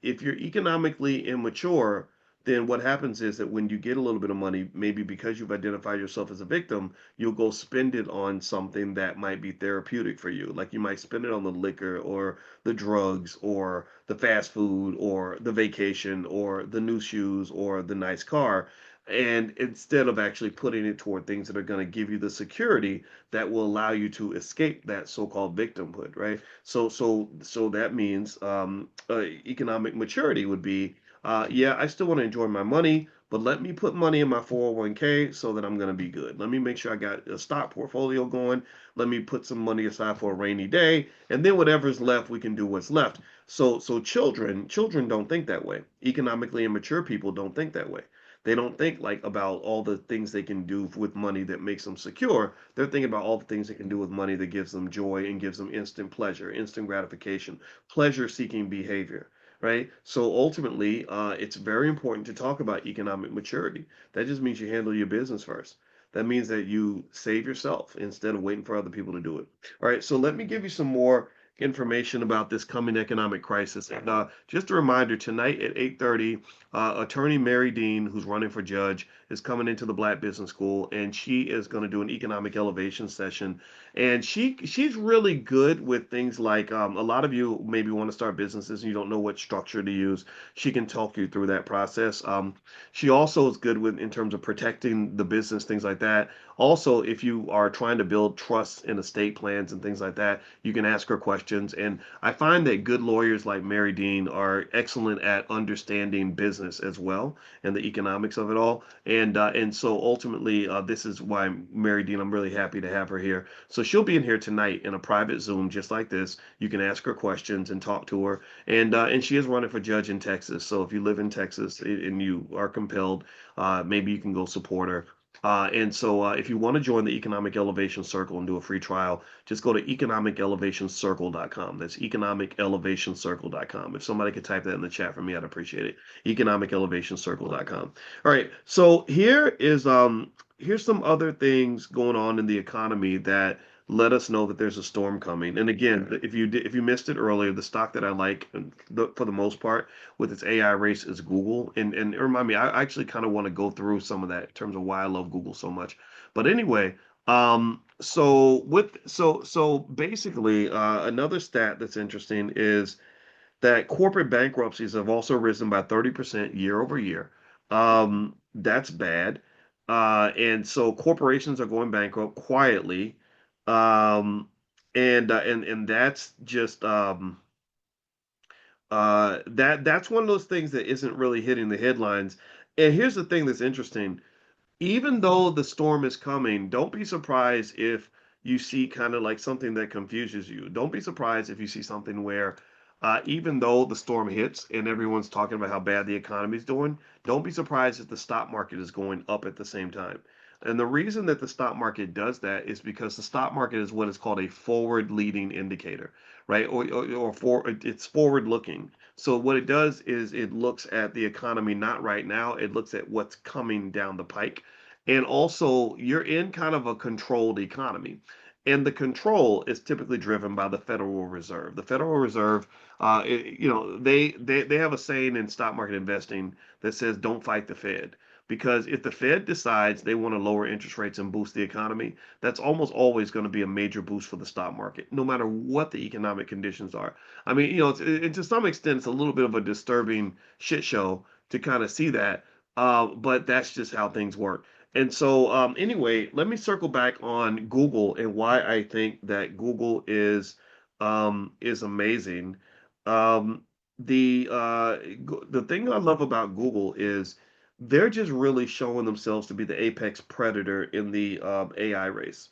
if you're economically immature, then what happens is that when you get a little bit of money, maybe because you've identified yourself as a victim, you'll go spend it on something that might be therapeutic for you. Like you might spend it on the liquor or the drugs or the fast food or the vacation or the new shoes or the nice car. And instead of actually putting it toward things that are going to give you the security that will allow you to escape that so-called victimhood, right? So that means economic maturity would be, yeah, I still want to enjoy my money, but let me put money in my 401k so that I'm going to be good. Let me make sure I got a stock portfolio going. Let me put some money aside for a rainy day, and then whatever's left, we can do what's left. So children don't think that way. Economically immature people don't think that way. They don't think like about all the things they can do with money that makes them secure. They're thinking about all the things they can do with money that gives them joy and gives them instant pleasure, instant gratification, pleasure seeking behavior, right? So ultimately, it's very important to talk about economic maturity. That just means you handle your business first. That means that you save yourself instead of waiting for other people to do it. All right, so let me give you some more information about this coming economic crisis. And just a reminder, tonight at 8:30, attorney Mary Dean, who's running for judge, is coming into the Black Business School, and she is going to do an economic elevation session. And she's really good with things like a lot of you maybe want to start businesses and you don't know what structure to use. She can talk you through that process. She also is good with in terms of protecting the business, things like that. Also, if you are trying to build trust in estate plans and things like that, you can ask her questions. And I find that good lawyers like Mary Dean are excellent at understanding business as well and the economics of it all. And so ultimately, this is why Mary Dean, I'm really happy to have her here. So she'll be in here tonight in a private Zoom just like this. You can ask her questions and talk to her. And she is running for judge in Texas. So if you live in Texas and you are compelled, maybe you can go support her. And so if you want to join the Economic Elevation Circle and do a free trial, just go to economicelevationcircle.com. That's economicelevationcircle.com. If somebody could type that in the chat for me, I'd appreciate it. Economicelevationcircle.com. All right. So here's some other things going on in the economy that let us know that there's a storm coming. And again, if you missed it earlier, the stock that I like for the most part with its AI race is Google. And remind me, I actually kind of want to go through some of that in terms of why I love Google so much. But anyway, so basically, another stat that's interesting is that corporate bankruptcies have also risen by 30% year over year. That's bad. And so corporations are going bankrupt quietly. Um, and that's just that's one of those things that isn't really hitting the headlines. And here's the thing that's interesting. Even though the storm is coming, don't be surprised if you see kind of like something that confuses you. Don't be surprised if you see something where, even though the storm hits and everyone's talking about how bad the economy is doing, don't be surprised if the stock market is going up at the same time. And the reason that the stock market does that is because the stock market is what is called a forward leading indicator, right? It's forward looking. So what it does is it looks at the economy not right now, it looks at what's coming down the pike. And also, you're in kind of a controlled economy. And the control is typically driven by the Federal Reserve. The Federal Reserve, they have a saying in stock market investing that says, "Don't fight the Fed." Because if the Fed decides they want to lower interest rates and boost the economy, that's almost always going to be a major boost for the stock market, no matter what the economic conditions are. I mean, to some extent, it's a little bit of a disturbing shit show to kind of see that, but that's just how things work. And so, anyway, let me circle back on Google and why I think that Google is amazing. Um, the thing I love about Google is they're just really showing themselves to be the apex predator in the AI race.